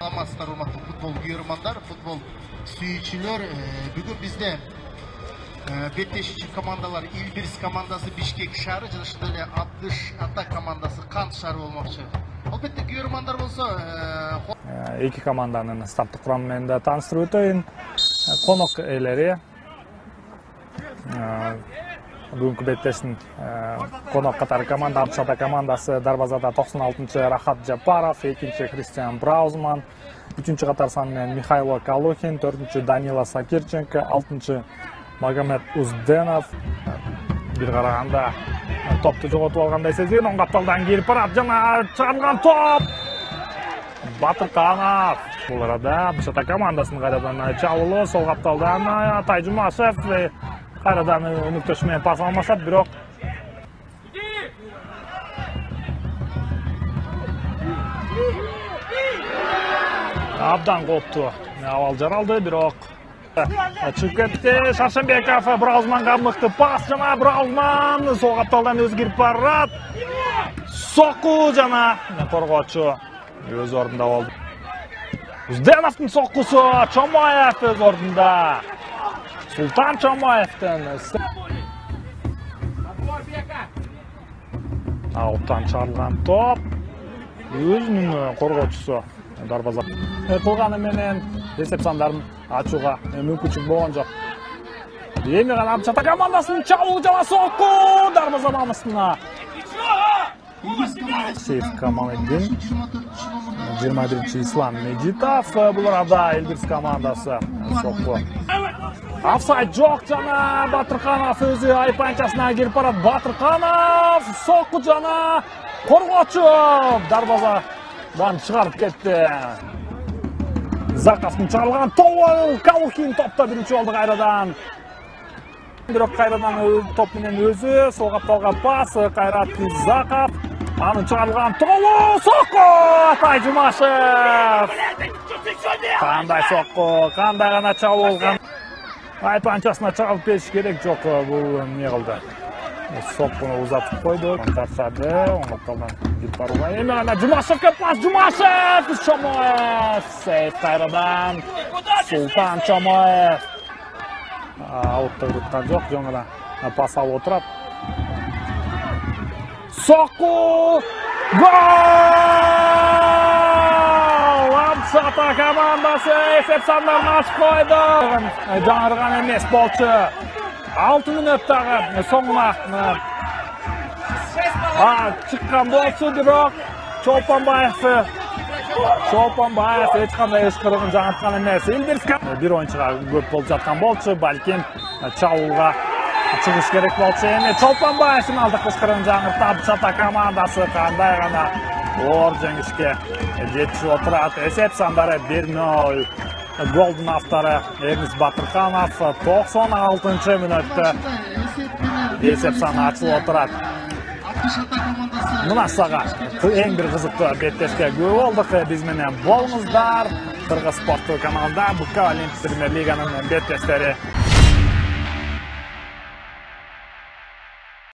Саламатсыздар, урматтуу футбол күйөрмандар, футбол сүйүүчүлөр. Бүгүн бизде беттешүүчү командалар Илбирс командасы Бишкек шаары жана ошондой эле Абдыш Ата командасы Кант шаары болмокчу. Албетте күйөрмандар болсо эки команданын стартык курамы менен да тааныштырып өтөйүн. Конок ээлери бүгүнкү беттештин конок катары команда Абдыш Ата командасы дарбазада 96-чы Рахат Жапаров, 2-чи Кристиан Браузман, 3-чү катар саны менен Михайло Калухин, 4-чү Данила Сакирченко, 6-чы Магомед Узденов. Бир караганда топту жоготуп алгандай сезген, оң капталдан келип барат жана чыгарылган топ. Батырканов. Бул арада Абдыш Ата командасынын кайрадан чабуулу, сол капталдан Атай Жумашев кайрадан өнүктөшү менен пас алмашат, бирок абдан кооптуу абал жаралды, бирок чыгып кетти. Шаршенбеков Браузманга мыкты пас жана Браузман сол капталдан өзү кирип барат. Сокку жана коргоочу өз ордунда болду. Узденовдун соккусу, Чомаев өз ордунда. Султан Чомаевден ауттан чыгарылган топ. Өзүнүн коргоочусу дарбаза кылганы менен эсеп сандарын ачууга мүмкүнчүлүк болгон жок. Эми гана Абдыш Ата командасынын чабуу жана сокку дарбаза намысына. Сейф Камалетдин, 21-чи Ислам Меджитов, бул арада Илбирс командасы сокку. Офсайд жок жана Батырканов өзү айпанчасына кирип барат. Батырканов сокку жана коргоочу дарбаза бан чыгарып кетти. Заковдун чыгарылган тобу, Калухин топто биринчи болду кайрадан. Бирок кайрадан топ менен өзү сол капталга пас, Кайрат Заков. Анын чыгарылган тобу, сокку Атай Жумашев. Кандай сокку, кандай гана чабуу болгон. Айпанчасына чыгарып бериш керек жок, бул эмне кылды. Соккуну узатып койду, тартады, оңотталдан кирип барууга. Эми гана Жумашевке пас, Жумашев, Чомаев, сейф кайрадан, Султан Чомаев. Аутта уруткан жок, жаңыра пас алып отурат. Сокку! Гол! Абдыш Ата командасы эсеп сандарын ачып койду. Жаңырган эмес болчу. 6 мүнөттөгү соңуна чыккан болчу, бирок Чолпонбаев эч кандай ышкырыгын жаңырткан эмес. Илбирс бир оюнчуга көп болуп жаткан болчу, балким чабуулга чыгыш керек болчу. Эми Чолпонбаевдин алдыкы ышкырыгын жаңыртты. Абдыш Ата командасы кандай гана оор жеңишке жетишип отурат. Эсеп сандары 1-0. Голдун автору Эрнис Батырканов 96-чы мүнөттө эсеп саны ачылып отурат. Мына сага эң бир кызыктуу беттешке күбө болдук. Биз менен болуңуздар. Кыргыз спорттуу каналында БК Олимпик премьер лиганын беттештери.